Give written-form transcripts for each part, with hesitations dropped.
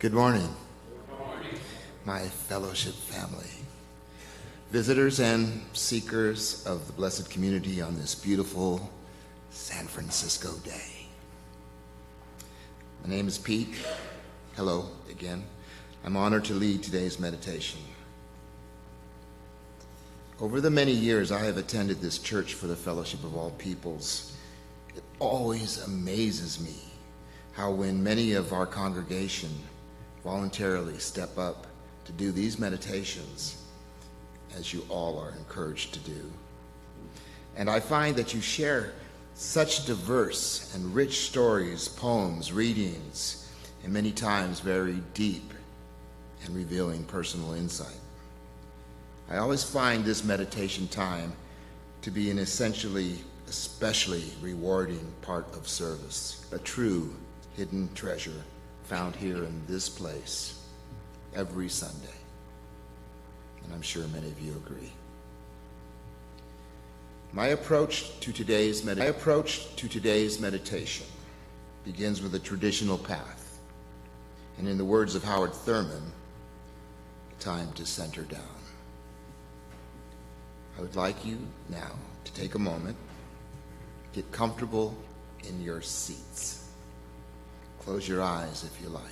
Good morning, my fellowship family, visitors and seekers of the blessed community on this beautiful San Francisco day. My name is Pete. Hello again. I'm honored to lead today's meditation. Over the many years I have attended this church for the fellowship of all peoples, it always amazes me how when many of our congregation voluntarily step up to do these meditations, as you all are encouraged to do. And I find that you share such diverse and rich stories, poems, readings, and many times very deep and revealing personal insight. I always find this meditation time to be an especially rewarding part of service, a true hidden treasure found here in this place every Sunday. And I'm sure many of you agree. My approach to today's meditation begins with a traditional path. And in the words of Howard Thurman, time to center down. I would like you now to take a moment, get comfortable in your seats. Close your eyes if you like,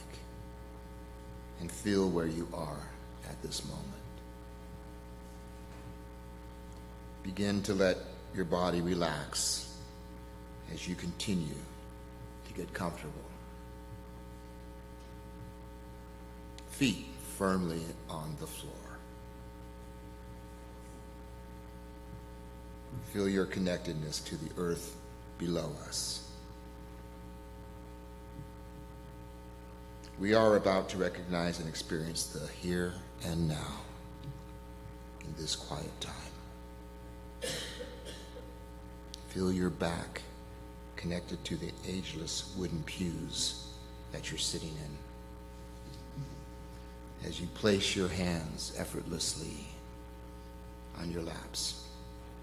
and feel where you are at this moment. Begin to let your body relax as you continue to get comfortable. Feet firmly on the floor. Feel your connectedness to the earth below us. We are about to recognize and experience the here and now in this quiet time. Feel your back connected to the ageless wooden pews that you're sitting in. As you place your hands effortlessly on your laps,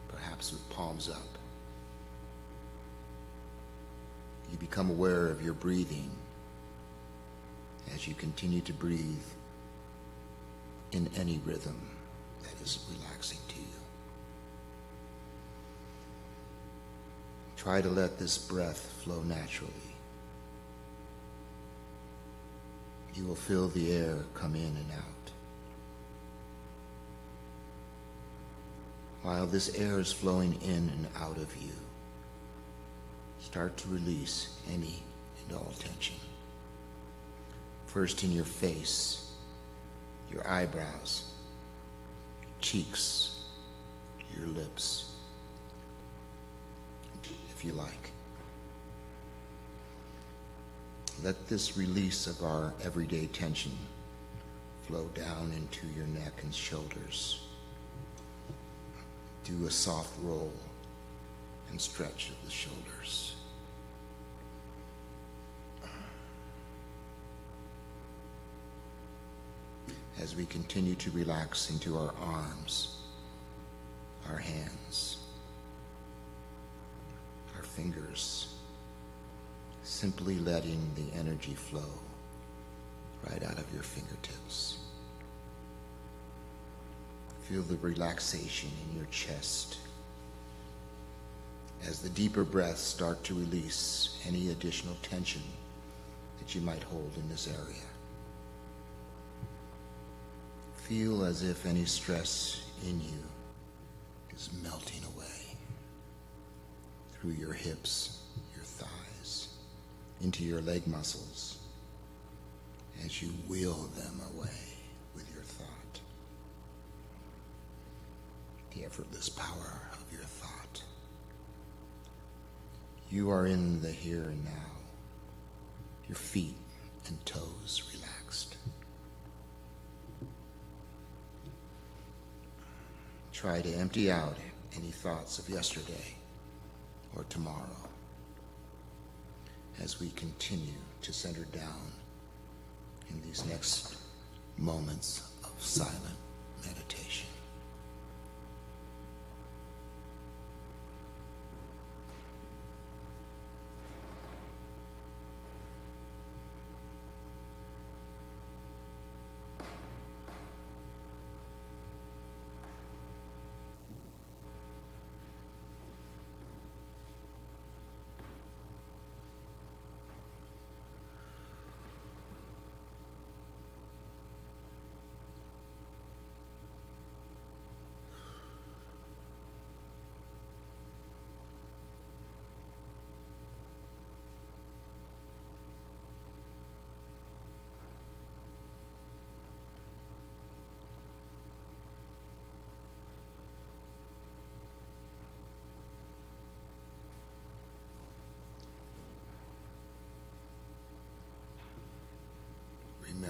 perhaps with palms up, you become aware of your breathing as you continue to breathe in any rhythm that is relaxing to you. Try to let this breath flow naturally. You will feel the air come in and out. While this air is flowing in and out of you, start to release any and all tension. First in your face, your eyebrows, your cheeks, your lips, if you like. Let this release of our everyday tension flow down into your neck and shoulders. Do a soft roll and stretch of the shoulders. As we continue to relax into our arms, our hands, our fingers, simply letting the energy flow right out of your fingertips. Feel the relaxation in your chest as the deeper breaths start to release any additional tension that you might hold in this area. Feel as if any stress in you is melting away through your hips, your thighs, into your leg muscles as you wheel them away with your thought. The effortless power of your thought. You are in the here and now, your feet and toes relaxed. Try to empty out any thoughts of yesterday or tomorrow as we continue to center down in these next moments of silent meditation.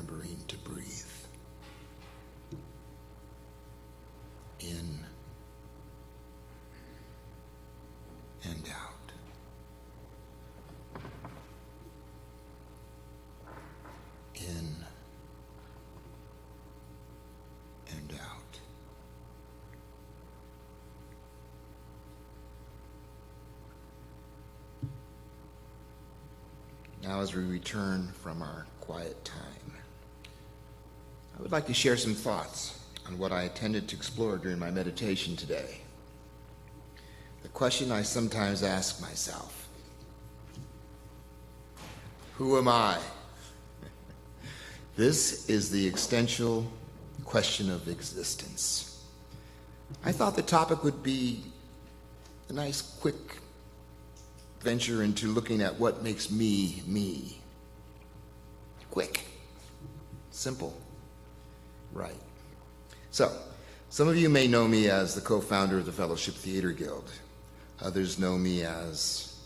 remembering to breathe. In and out. In and out. Now, as we return from our quiet time, I would like to share some thoughts on what I intended to explore during my meditation today. The question I sometimes ask myself: who am I? This is the existential question of existence. I thought the topic would be a nice, quick venture into looking at what makes me, me. Quick, simple, right. So, some of you may know me as the co-founder of the Fellowship Theater Guild. Others know me as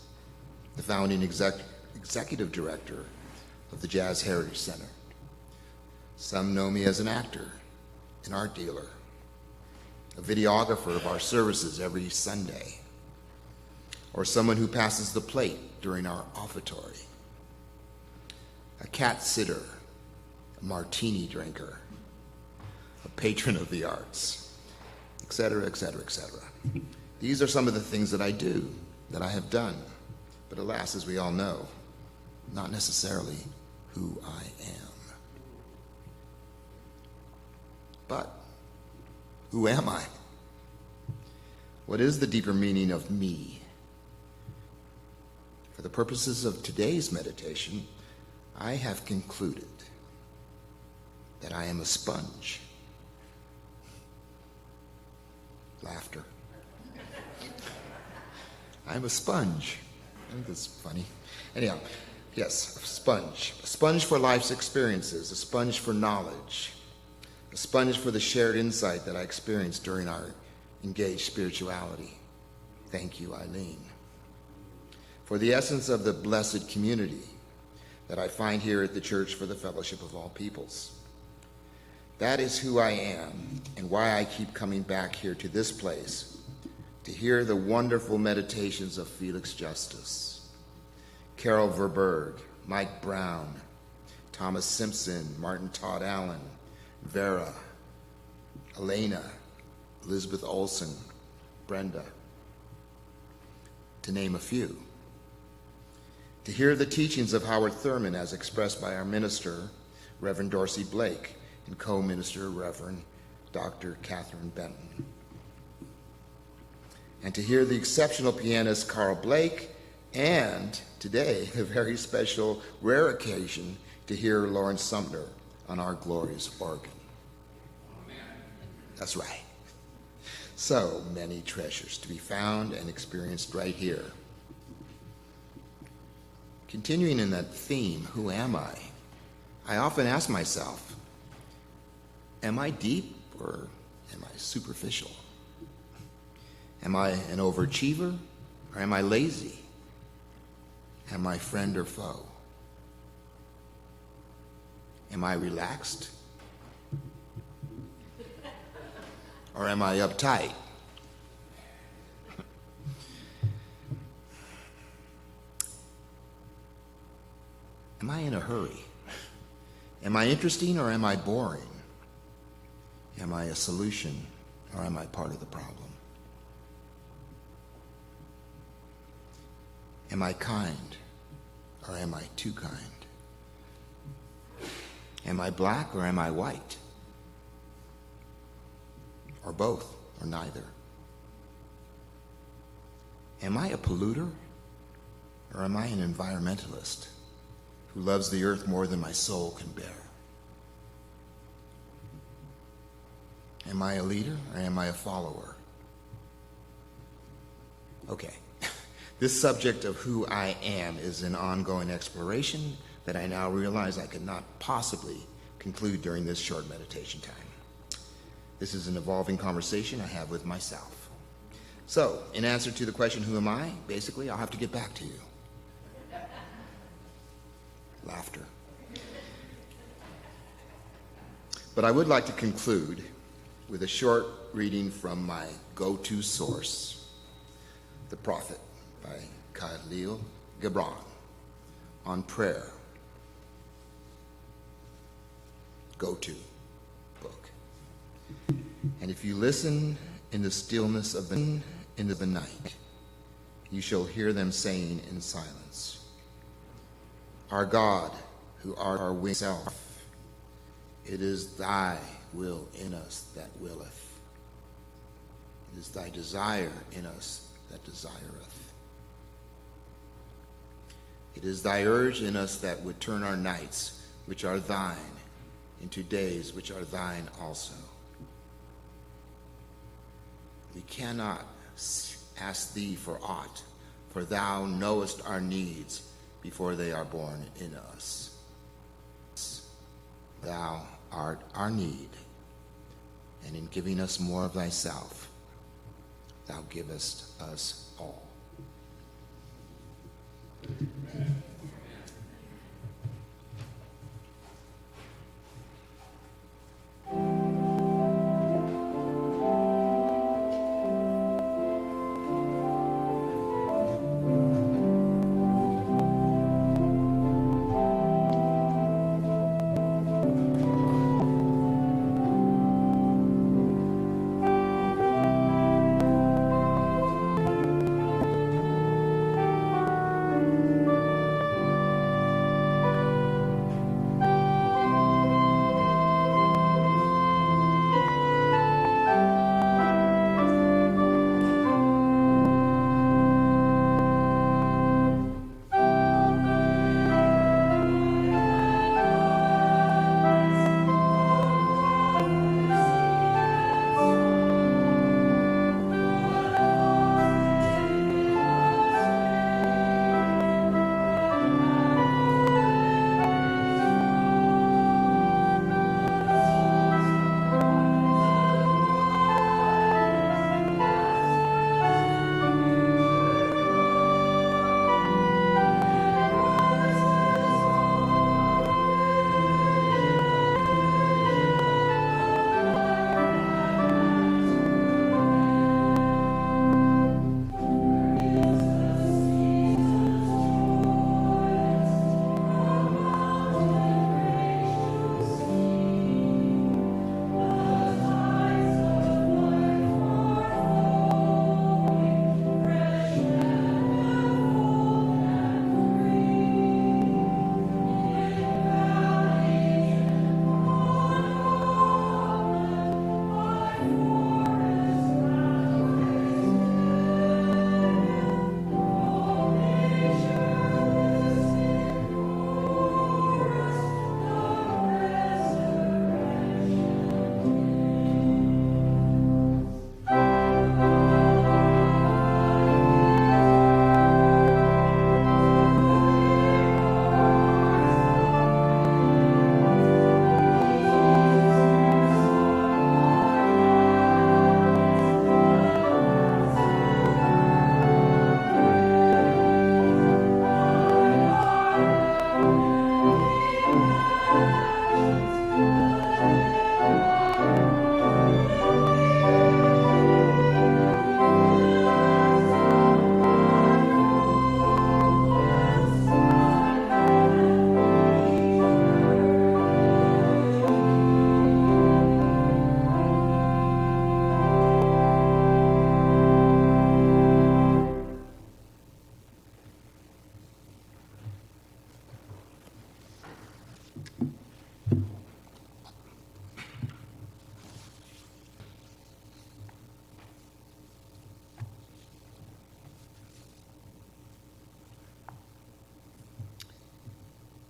the founding executive director of the Jazz Heritage Center. Some know me as an actor, an art dealer, a videographer of our services every Sunday, or someone who passes the plate during our offertory, a cat sitter, a martini drinker, a patron of the arts, etc., etc., etc. These are some of the things that I do, that I have done, but alas, as we all know, not necessarily who I am. But who am I? What is the deeper meaning of me? For the purposes of today's meditation, I have concluded that I am a sponge. Laughter. I'm a sponge. I think that's funny. Anyhow, yes, a sponge. A sponge for life's experiences, a sponge for knowledge, a sponge for the shared insight that I experienced during our engaged spirituality. Thank you, Eileen. For the essence of the blessed community that I find here at the Church for the Fellowship of All Peoples. That is who I am and why I keep coming back here to this place to hear the wonderful meditations of Felix Justice, Carol Verberg, Mike Brown, Thomas Simpson, Martin Todd Allen, Vera, Elena, Elizabeth Olsen, Brenda, to name a few. To hear the teachings of Howard Thurman as expressed by our minister, Reverend Dorsey Blake, and co-minister, Reverend Dr. Kathryn Benton. And to hear the exceptional pianist Carl Blake, and today, a very special, rare occasion, to hear Lawrence Sumpter on our glorious organ. That's right. So many treasures to be found and experienced right here. Continuing in that theme, who am I often ask myself, am I deep or am I superficial? Am I an overachiever or am I lazy? Am I friend or foe? Am I relaxed? Or am I uptight? Am I in a hurry? Am I interesting or am I boring? Am I a solution or am I part of the problem? Am I kind or am I too kind? Am I black or am I white? Or both, or neither? Am I a polluter or am I an environmentalist who loves the earth more than my soul can bear? Am I a leader or am I a follower? Okay, this subject of who I am is an ongoing exploration that I now realize I could not possibly conclude during this short meditation time. This is an evolving conversation I have with myself. So, in answer to the question, who am I? Basically, I'll have to get back to you. Laughter. But I would like to conclude with a short reading from my go-to source, The Prophet by Khalil Gibran, on prayer. Go-to book. And if you listen in the stillness of the night, you shall hear them saying in silence, Our God, who art our winged self, it is thy will in us that willeth. It is thy desire in us that desireth. It is thy urge in us that would turn our nights, which are thine, into days which are thine also. We cannot ask thee for aught, for thou knowest our needs before they are born in us. Thou art our need, and in giving us more of thyself, thou givest us all.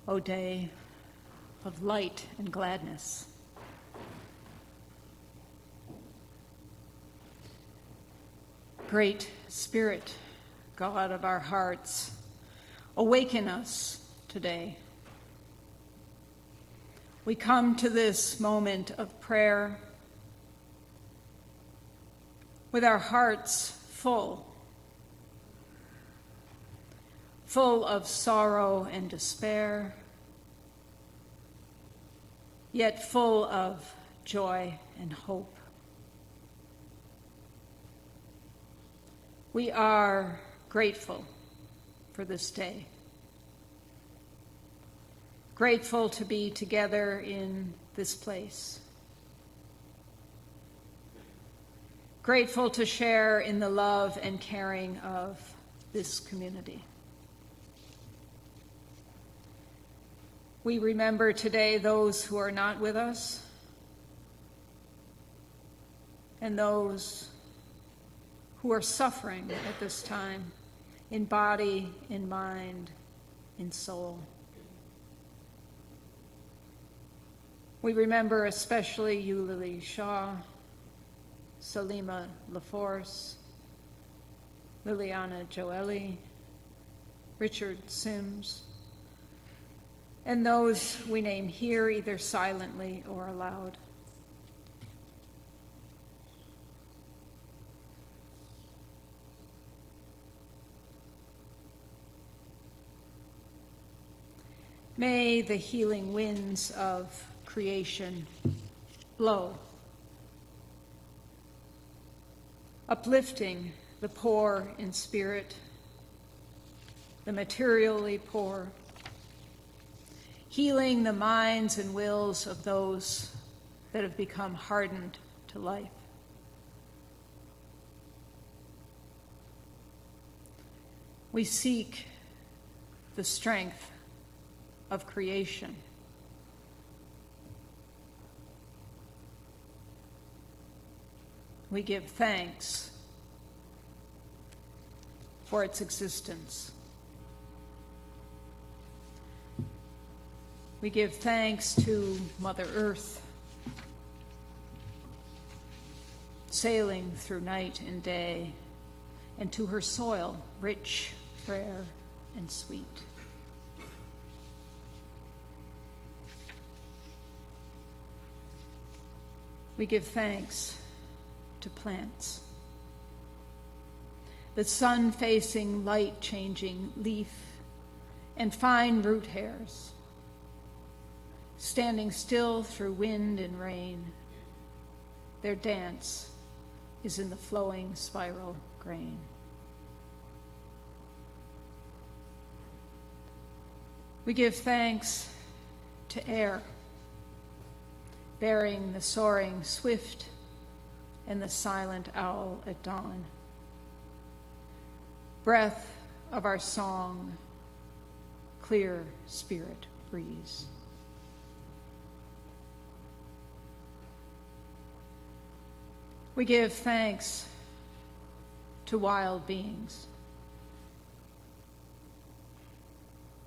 O day of light and gladness. Great Spirit, God of our hearts, awaken us today. We come to this moment of prayer with our hearts full of sorrow and despair, yet full of joy, and hope. We are grateful for this day. Grateful to be together in this place. Grateful to share in the love and caring of this community. We remember today those who are not with us and those who are suffering at this time in body, in mind, in soul. We remember especially Eulalie Shaw, Salima LaForce, Liliana Joeli, Richard Sims, and those we name here either silently or aloud. May the healing winds of creation blow, uplifting the poor in spirit, the materially poor, healing the minds and wills of those that have become hardened to life. We seek the strength of creation. We give thanks for its existence. We give thanks to Mother Earth, sailing through night and day, and to her soil, rich, rare, and sweet. We give thanks to plants, the sun-facing, light-changing leaf and fine root hairs, standing still through wind and rain. Their dance is in the flowing spiral grain. We give thanks to air, bearing the soaring swift and the silent owl at dawn. Breath of our song, clear spirit breeze. We give thanks to wild beings,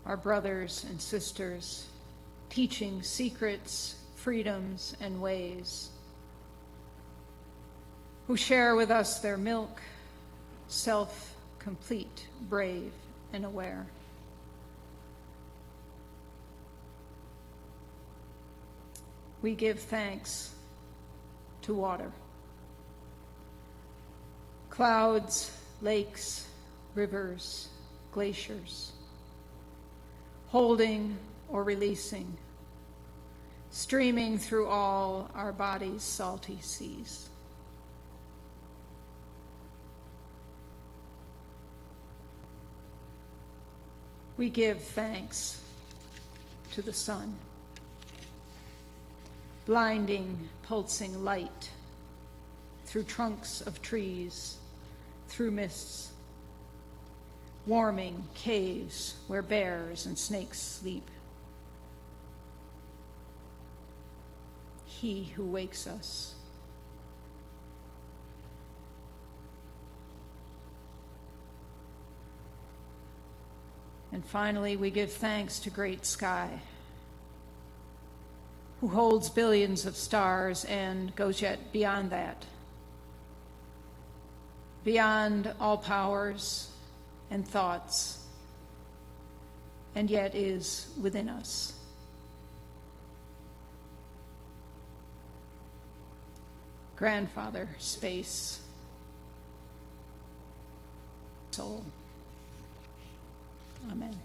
our brothers and sisters, teaching secrets, freedoms, and ways, who share with us their milk, self-complete, brave, and aware. We give thanks to water, clouds, lakes, rivers, glaciers, holding or releasing, streaming through all our bodies' salty seas. We give thanks to the sun, blinding, pulsing light through trunks of trees, through mists, warming caves where bears and snakes sleep. He who wakes us. And finally, we give thanks to great sky, who holds billions of stars and goes yet beyond that, beyond all powers and thoughts, and yet is within us. Grandfather, space, soul. Amen.